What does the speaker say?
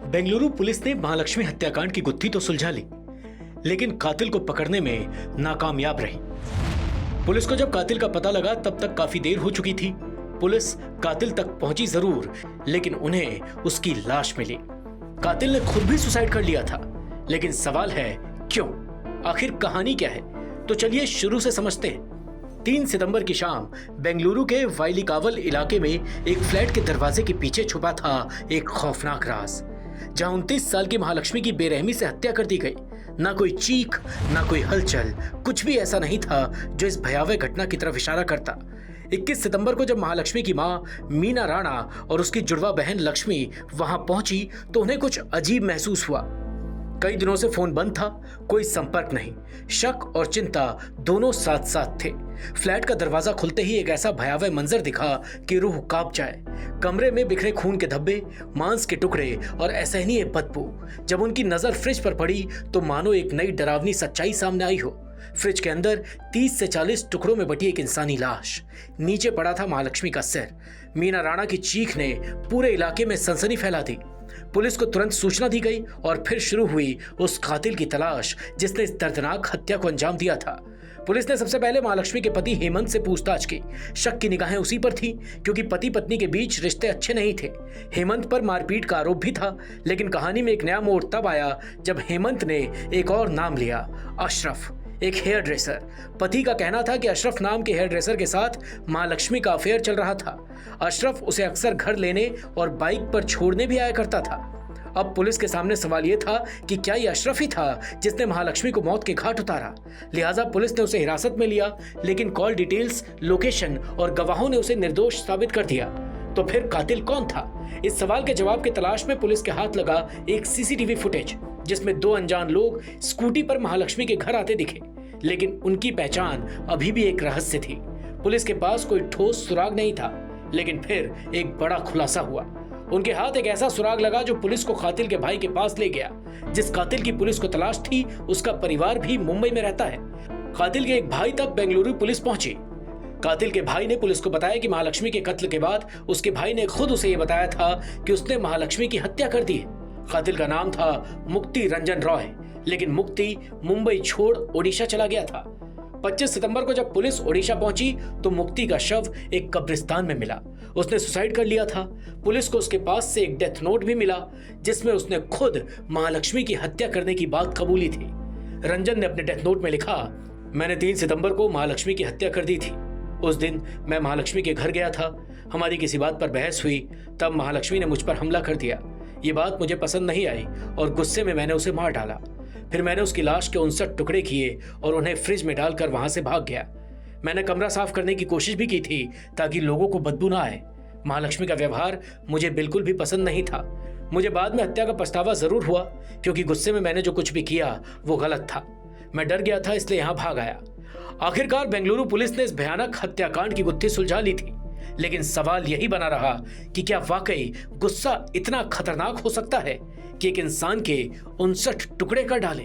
Bengaluru police ने महालक्ष्मी हत्याकांड की गुत्थी तो सुलझा ली, लेकिन कातिल को पकड़ने में नाकामयाब रही। पुलिस को जब कातिल का पता लगा तब तक काफी देर हो चुकी थी। पुलिस कातिल तक पहुंची जरूर, लेकिन उन्हें उसकी लाश मिली। कातिल ने खुद भी सुसाइड कर लिया था, लेकिन सवाल है क्यों? आखिर कहानी क्या है? तो चलिए शुरू से समझते हैं। 3 सितंबर की शाम बेंगलुरु के वाइलीकावल इलाके में एक फ्लैट के दरवाजे के पीछे छुपा था एक खौफनाक राज, जहां 29 साल की महालक्ष्मी की बेरहमी से हत्या कर दी गई। ना कोई चीख, ना कोई हलचल, कुछ भी ऐसा नहीं था जो इस भयावह घटना की तरफ इशारा करता। 21 सितंबर को जब महालक्ष्मी की मां मीना राणा और उसकी जुड़वा बहन लक्ष्मी वहां पहुंची तो उन्हें कुछ अजीब महसूस हुआ। कई दिनों से फोन बंद था, कोई संपर्क नहीं। शक और चिंता दोनों साथ साथ थे। फ्लैट का दरवाजा खुलते ही एक ऐसा भयावह मंजर दिखा कि रूह कांप जाए। कमरे में बिखरे खून के धब्बे, मांस के टुकड़े और असहनीय बदबू। जब उनकी नजर फ्रिज पर पड़ी तो मानो एक नई डरावनी सच्चाई सामने आई हो। फ्रिज के अंदर 30 से 40 टुकड़ों में बटी एक इंसानी लाश। नीचे पड़ा था महालक्ष्मी का सिर। मीना राणा की चीख ने पूरे इलाके में सनसनी फैला दी। पुलिस को तुरंत सूचना दी गई और फिर शुरू हुई उस कातिल की तलाश जिसने इस दर्दनाक हत्या को अंजाम दिया था। पुलिस ने सबसे पहले महालक्ष्मी के पति हेमंत से पूछताछ की। शक की निगाहें उसी पर थी, क्योंकि पति पत्नी के बीच रिश्ते अच्छे नहीं थे। हेमंत पर मारपीट का आरोप भी था, लेकिन कहानी में एक नया मोड़ तब आया जब हेमंत ने एक और नाम लिया, अशरफ, एक हेयर ड्रेसर। पति का कहना था कि अशरफ नाम के हेयर ड्रेसर के साथ महालक्ष्मी का अफेयर चल रहा था। अशरफ उसे अक्सर घर लेने और बाइक पर छोड़ने भी आया करता था। अब पुलिस के सामने सवाल यह था कि क्या यह अशरफ ही था जिसने महालक्ष्मी को मौत के घाट उतारा। लिहाजा पुलिस ने उसे हिरासत में लिया, लेकिन कॉल डिटेल्स, लोकेशन और गवाहों ने उसे निर्दोष साबित कर दिया। तो फिर कातिल कौन था? इस सवाल के जवाब की तलाश में पुलिस के हाथ लगा एक सीसीटीवी फुटेज, जिसमें 2 अनजान लोग स्कूटी पर महालक्ष्मी के घर आते दिखे, लेकिन उनकी पहचान अभी भी एक रहस्य थी। पुलिस के पास कोई ठोस सुराग नहीं था, लेकिन फिर एक बड़ा खुलासा हुआ। उनके हाथ एक ऐसा सुराग लगा जो पुलिस को कातिल के भाई के पास ले गया। जिस कातिल की पुलिस को तलाश थी उसका परिवार भी मुंबई में रहता है। कातिल के एक भाई तक बेंगलुरु पुलिस पहुंची। कातिल के भाई ने पुलिस को बताया कि महालक्ष्मी के कत्ल के बाद उसके भाई ने खुद उसे यह बताया था कि उसने महालक्ष्मी की हत्या कर दी है। कातिल का नाम था मुक्ति रंजन रॉय, लेकिन मुक्ति मुंबई छोड़ ओडिशा चला गया था। 25 सितंबर को जब पुलिस ओडिशा पहुंची तो मुक्ति का शव एक कब्रिस्तान में मिला। उसने सुसाइड कर लिया था। पुलिस को उसके पास से एक डेथ नोट भी मिला, जिसमें उसने खुद महालक्ष्मी की हत्या करने की बात कबूली थी। रंजन ने अपने डेथ नोट में लिखा, मैंने 3 सितंबर को महालक्ष्मी की हत्या कर दी थी। उस दिन मैं महालक्ष्मी के घर गया था। हमारी किसी बात पर बहस हुई, तब महालक्ष्मी ने मुझ पर हमला कर दिया। ये बात मुझे पसंद नहीं आई और गुस्से में मैंने उसे मार डाला। फिर मैंने उसकी लाश के 59 टुकड़े किए और उन्हें फ्रिज में डालकर वहां से भाग गया। मैंने कमरा साफ करने की कोशिश भी की थी ताकि लोगों को बदबू ना आए। महालक्ष्मी का व्यवहार मुझे बिल्कुल भी पसंद नहीं था। मुझे बाद में हत्या का पछतावा जरूर हुआ, क्योंकि गुस्से में मैंने जो कुछ भी किया वो गलत था। मैं डर गया था, इसलिए यहां भाग आया। आखिरकार बेंगलुरु पुलिस ने इस भयानक हत्याकांड की गुत्थी सुलझा ली थी, लेकिन सवाल यही बना रहा कि क्या वाकई गुस्सा इतना खतरनाक हो सकता है कि एक इंसान के 59 टुकड़े कर डाले।